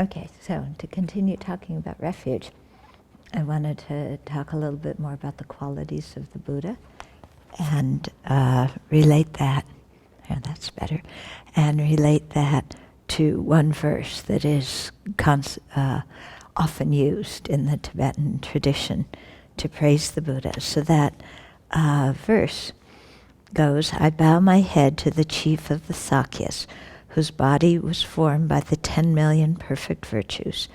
Okay, so to continue talking about refuge, I wanted to talk a little bit more about the qualities of the Buddha and relate that, that's better, and relate that to one verse that is often used in the Tibetan tradition to praise the Buddha. So that verse goes, I bow my head to the chief of the Sakyas, whose body was formed by the 10 million perfect virtues,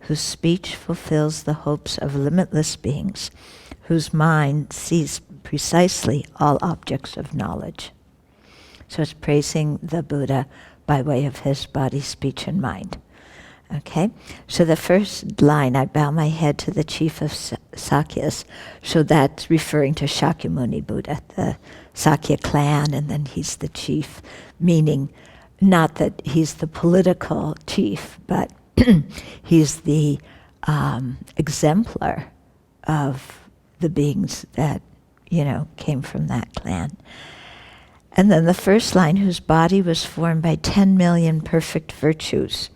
whose speech fulfills the hopes of limitless beings, whose mind sees precisely all objects of knowledge. So it's praising the Buddha by way of his body, speech, and mind. Okay, so the first line, I bow my head to the chief of Sakyas, so that's referring to Shakyamuni Buddha, the Sakya clan, and then he's the chief, meaning not that he's the political chief, but he's the exemplar of the beings that, came from that clan. And then the first line, whose body was formed by 10 million perfect virtues.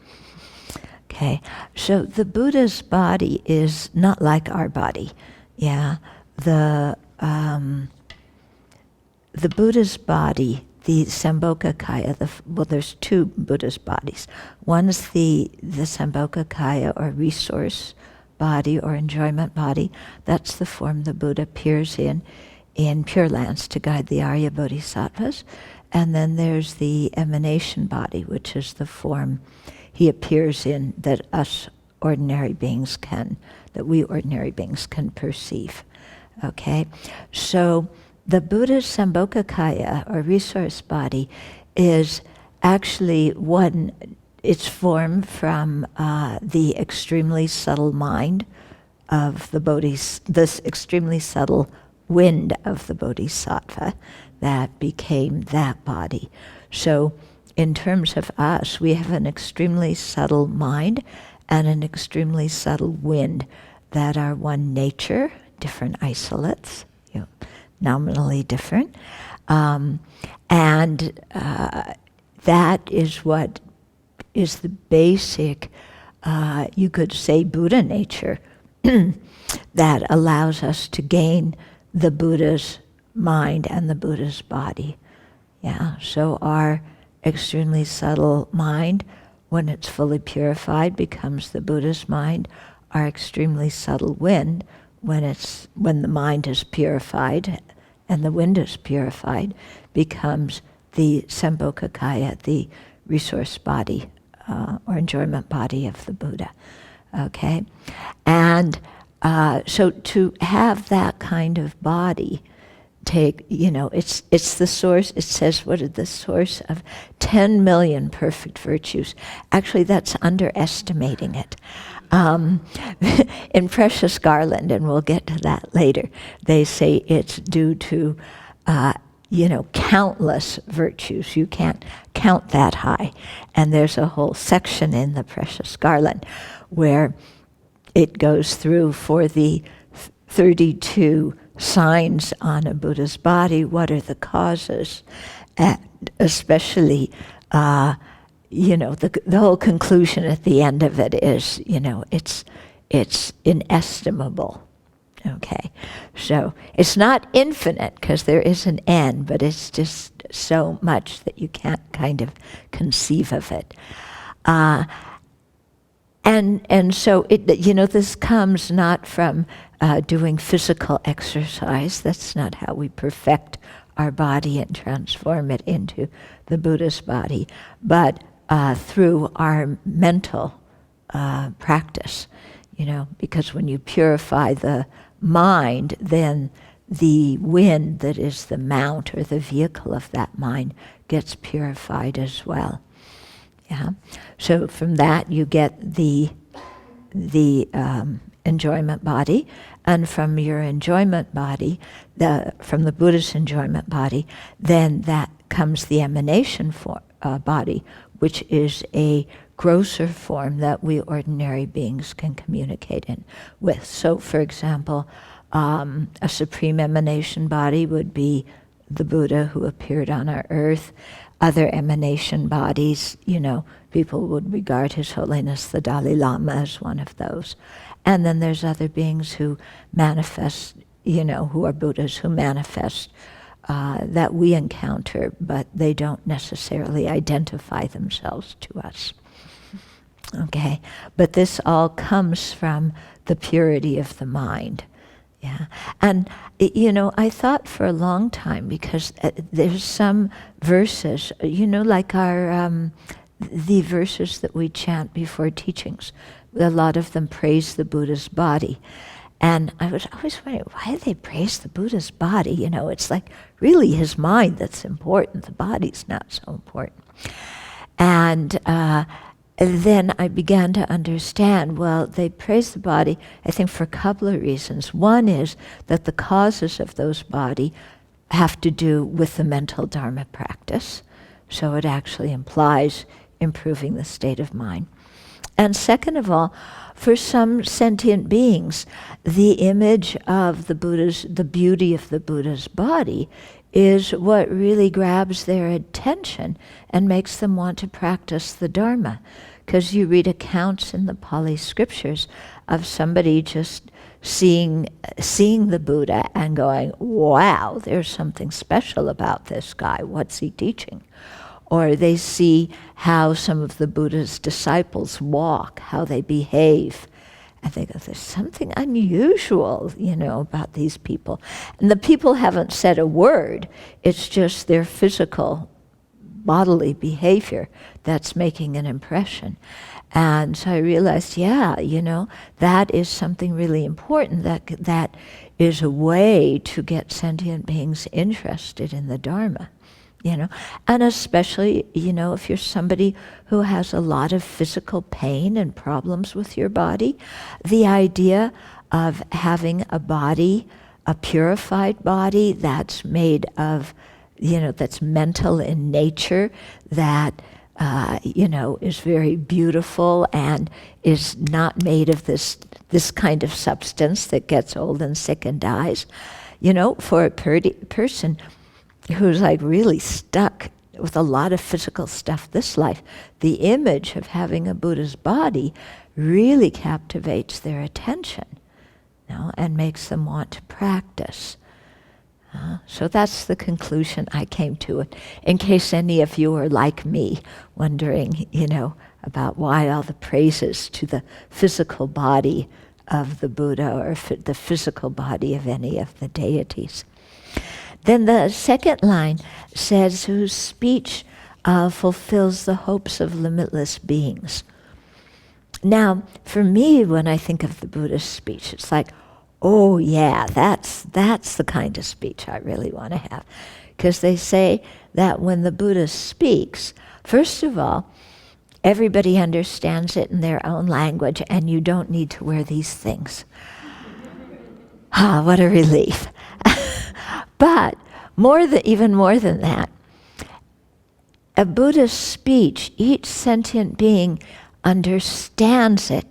Okay, so the Buddha's body is not like our body. Yeah, the Buddha's body, the Sambhogakaya, there's two Buddha's bodies. One's the Sambhogakaya, or resource body or enjoyment body. That's the form the Buddha appears in Pure Lands to guide the Arya Bodhisattvas. And then there's the emanation body, which is the form he appears in that we ordinary beings can perceive. Okay? So the Buddha's Sambhogakaya, or resource body, is actually it's formed from the extremely subtle mind of the this extremely subtle wind of the Bodhisattva that became that body. So in terms of us, we have an extremely subtle mind and an extremely subtle wind that are one nature, different isolates, nominally different. And that is what is the basic, you could say, Buddha nature that allows us to gain the Buddha's mind and the Buddha's body. Yeah, so our extremely subtle mind, when it's fully purified, becomes the Buddha's mind. Our extremely subtle wind, when the mind is purified and the wind is purified, becomes the Sambhogakaya, the resource body or enjoyment body of the Buddha. Okay, and so to have that kind of body, it's the source. It says, what is the source of 10 million perfect virtues? Actually, that's underestimating it. In Precious Garland, and we'll get to that later, they say it's due to, countless virtues. You can't count that high. And there's a whole section in the Precious Garland where it goes through for the 32 signs on a Buddha's body, what are the causes, and especially, the whole conclusion at the end of it is, it's inestimable. Okay, so it's not infinite because there is an end, but it's just so much that you can't kind of conceive of it. And so this comes not from doing physical exercise. That's not how we perfect our body and transform it into the Buddha's body, but through our mental practice. Because when you purify the mind, then the wind that is the mount or the vehicle of that mind gets purified as well. Yeah. So from that you get the enjoyment body, and from your enjoyment body, from the Buddha's enjoyment body, then that comes the emanation body, which is a grosser form that we ordinary beings can communicate with. So, for example, a supreme emanation body would be the Buddha who appeared on our earth, other emanation bodies, people would regard His Holiness the Dalai Lama as one of those. And then there's other beings who manifest, who are Buddhas who manifest that we encounter, but they don't necessarily identify themselves to us. Okay, but this all comes from the purity of the mind. Yeah, and I thought for a long time, because there's some verses, like the verses that we chant before teachings, a lot of them praise the Buddha's body. And I was always wondering, why do they praise the Buddha's body? It's like really his mind that's important. The body's not so important. And then I began to understand, well, they praise the body, I think, for a couple of reasons. One is that the causes of those body have to do with the mental Dharma practice. So it actually implies improving the state of mind. And second of all, for some sentient beings, the image of the beauty of the Buddha's body is what really grabs their attention and makes them want to practice the Dharma. Because you read accounts in the Pali scriptures of somebody just seeing the Buddha and going, wow, there's something special about this guy. What's he teaching? Or they see how some of the Buddha's disciples walk, how they behave. And they go, there's something unusual, about these people. And the people haven't said a word. It's just their physical, bodily behavior that's making an impression. And so I realized, that is something really important, that is a way to get sentient beings interested in the Dharma. And especially, if you're somebody who has a lot of physical pain and problems with your body, the idea of having a body, a purified body that's made of, that's mental in nature, that, is very beautiful and is not made of this kind of substance that gets old and sick and dies, for a person who's like really stuck with a lot of physical stuff this life, the image of having a Buddha's body really captivates their attention, and makes them want to practice. So that's the conclusion I came to it. In case any of you are like me, wondering, about why all the praises to the physical body of the Buddha or the physical body of any of the deities. Then the second line says, whose speech fulfills the hopes of limitless beings. Now, for me, when I think of the Buddha's speech, it's like, oh yeah, that's the kind of speech I really want to have. Because they say that when the Buddha speaks, first of all, everybody understands it in their own language, and you don't need to wear these things. What a relief. But even more than that, a Buddha's speech, each sentient being understands it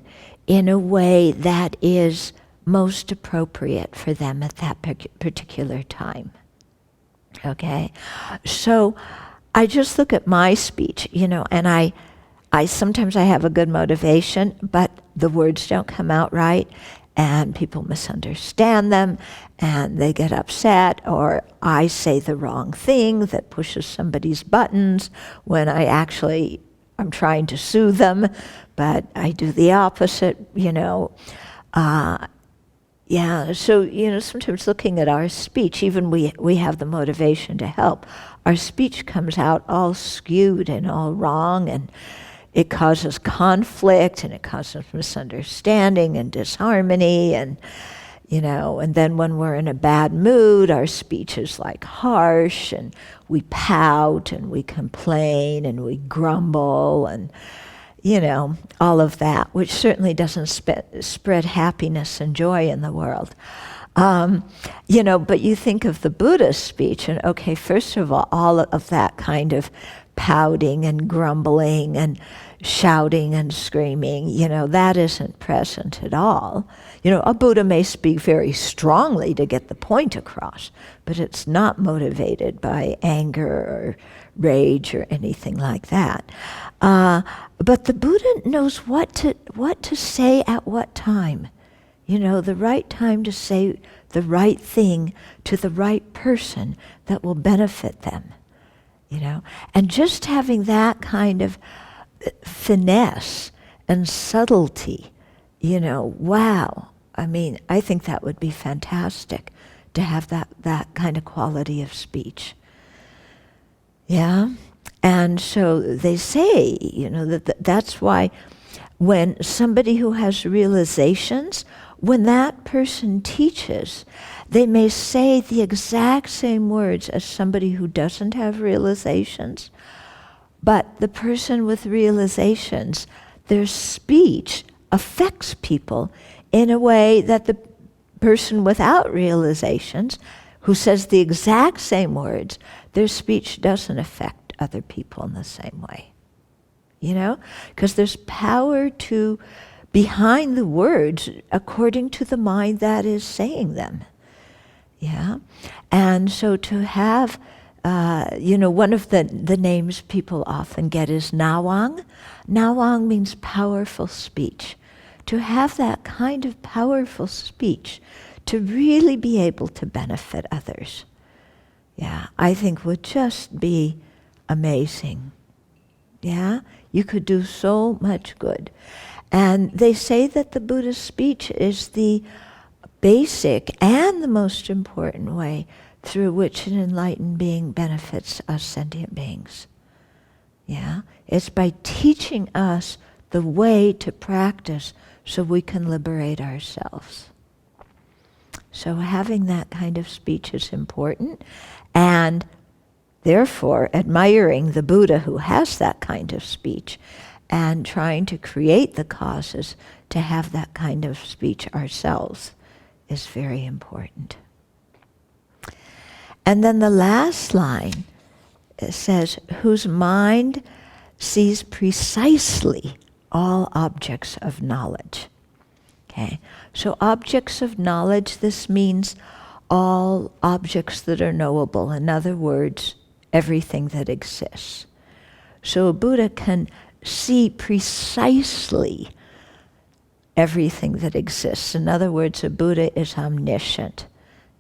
in a way that is most appropriate for them at that particular time. Okay? So I just look at my speech, and I sometimes I have a good motivation, but the words don't come out right. And people misunderstand them, and they get upset, or I say the wrong thing that pushes somebody's buttons when I'm trying to soothe them, but I do the opposite, So, sometimes looking at our speech, even we have the motivation to help, our speech comes out all skewed and all wrong, and it causes conflict, and it causes misunderstanding and disharmony, and then when we're in a bad mood, our speech is like harsh, and we pout, and we complain, and we grumble, and all of that, which certainly doesn't spread happiness and joy in the world. But you think of the Buddha's speech, and okay, first of all of that kind of pouting and grumbling and shouting and screaming, that isn't present at all. A Buddha may speak very strongly to get the point across, but it's not motivated by anger or rage or anything like that. But the Buddha knows what to say at what time. The right time to say the right thing to the right person that will benefit them. And just having that kind of finesse and subtlety, wow. I think that would be fantastic to have that kind of quality of speech. Yeah? And so they say, that's why when somebody who has realizations, when that person teaches, they may say the exact same words as somebody who doesn't have realizations, but the person with realizations, their speech affects people in a way that the person without realizations, who says the exact same words, their speech doesn't affect other people in the same way. Because there's power behind the words according to the mind that is saying them. Yeah? And so to have, one of the names people often get is Nawang. Nawang means powerful speech. To have that kind of powerful speech, to really be able to benefit others, I think would just be amazing. Yeah? You could do so much good. And they say that the Buddha's speech is the basic and the most important way through which an enlightened being benefits us sentient beings. Yeah? It's by teaching us the way to practice so we can liberate ourselves. So having that kind of speech is important, and therefore admiring the Buddha who has that kind of speech and trying to create the causes to have that kind of speech ourselves is very important. And then the last line says, whose mind sees precisely all objects of knowledge. Okay, so objects of knowledge, this means all objects that are knowable. In other words, everything that exists. So a Buddha can see precisely everything that exists. In other words, a Buddha is omniscient.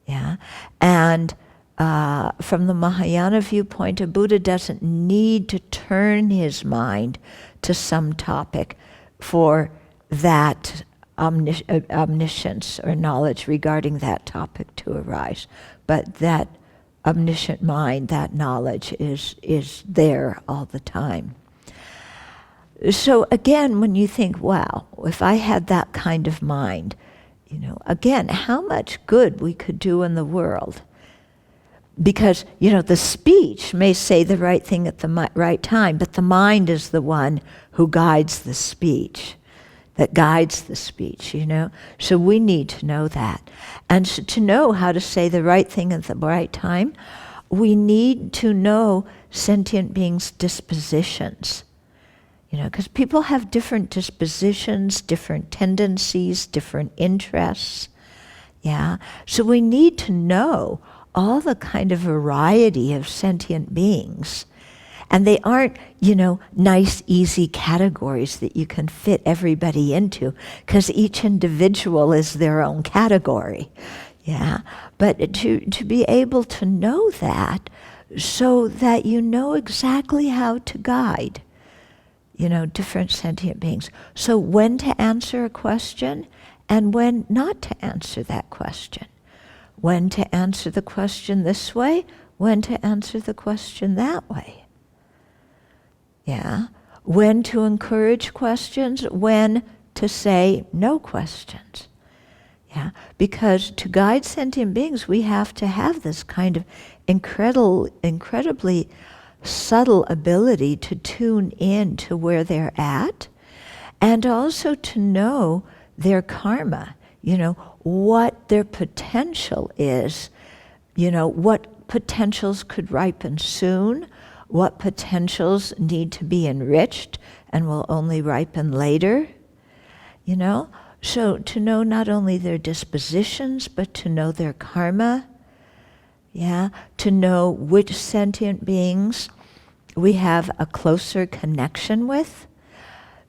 Yeah, and from the Mahayana viewpoint, a Buddha doesn't need to turn his mind to some topic for that omniscience or knowledge regarding that topic to arise. But that omniscient mind, that knowledge is there all the time. So again, when you think, wow, if I had that kind of mind, again, how much good we could do in the world. Because, the speech may say the right thing at the right time, but the mind is the one who guides the speech, So we need to know that. And so to know how to say the right thing at the right time, we need to know sentient beings' dispositions. Because people have different dispositions, different tendencies, different interests. Yeah. So we need to know all the kind of variety of sentient beings. And they aren't, nice, easy categories that you can fit everybody into, because each individual is their own category. Yeah. But to be able to know that so that you know exactly how to guide, different sentient beings. So when to answer a question and when not to answer that question. When to answer the question this way, when to answer the question that way. Yeah. When to encourage questions, when to say no questions. Yeah. Because to guide sentient beings, we have to have this kind of incredibly subtle ability to tune in to where they're at, and also to know their karma. what their potential is, what potentials could ripen soon, what potentials need to be enriched and will only ripen later, So to know not only their dispositions, but to know their karma, to know which sentient beings we have a closer connection with.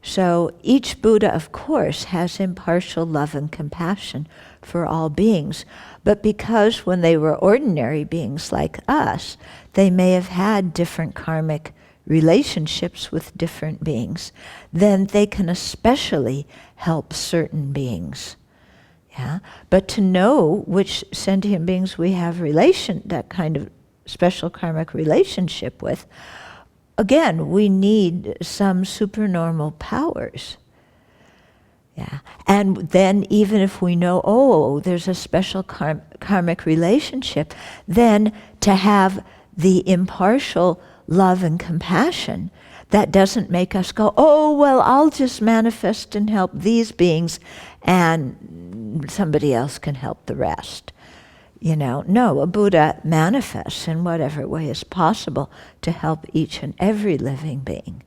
So each Buddha, of course, has impartial love and compassion for all beings. But because when they were ordinary beings like us, they may have had different karmic relationships with different beings, then they can especially help certain beings. But to know which sentient beings we have that kind of special karmic relationship with, again, we need some supernormal powers. And then even if we know, there's a special karmic relationship, then to have the impartial love and compassion, that doesn't make us go, I'll just manifest and help these beings and somebody else can help the rest. No, a Buddha manifests in whatever way is possible to help each and every living being.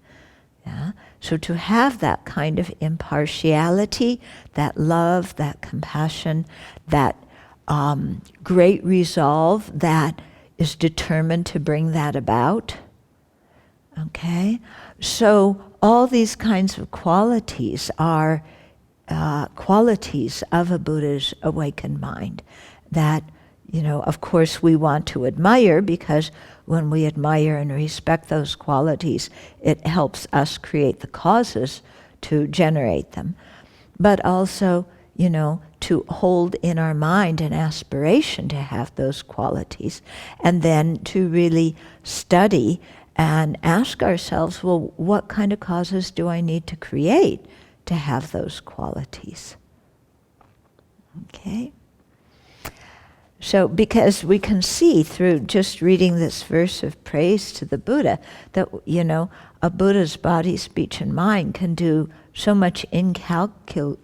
So to have that kind of impartiality, that love, that compassion, that great resolve that is determined to bring that about. Okay? So all these kinds of qualities are qualities of a Buddha's awakened mind that, of course we want to admire, because when we admire and respect those qualities, it helps us create the causes to generate them. But also, to hold in our mind an aspiration to have those qualities, and then to really study and ask ourselves, well, what kind of causes do I need to create to have those qualities? Okay? So, because we can see through just reading this verse of praise to the Buddha that, a Buddha's body, speech, and mind can do so much incalculable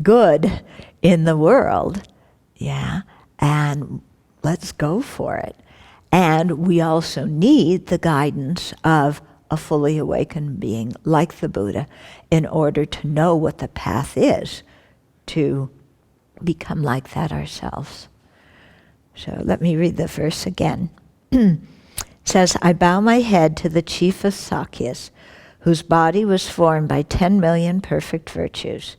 good in the world. And let's go for it. And we also need the guidance of a fully awakened being like the Buddha in order to know what the path is to become like that ourselves. So let me read the verse again. It says, I bow my head to the chief of Sakyas, whose body was formed by 10 million perfect virtues,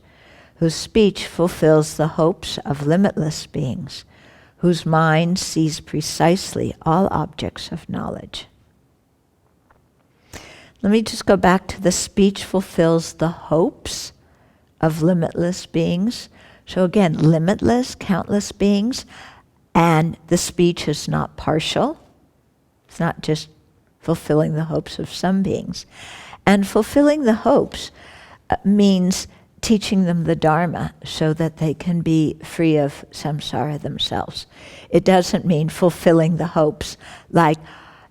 whose speech fulfills the hopes of limitless beings, whose mind sees precisely all objects of knowledge. Let me just go back to the speech fulfills the hopes of limitless beings. So again, limitless, countless beings, and the speech is not partial. It's not just fulfilling the hopes of some beings. And fulfilling the hopes means teaching them the Dharma so that they can be free of samsara themselves. It doesn't mean fulfilling the hopes like,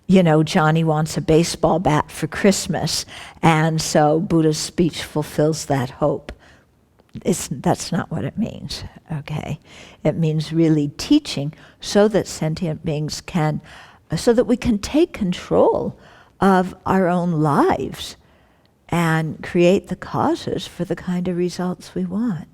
Johnny wants a baseball bat for Christmas, and so Buddha's speech fulfills that hope. That's not what it means, okay? It means really teaching so that sentient beings so that we can take control of our own lives and create the causes for the kind of results we want.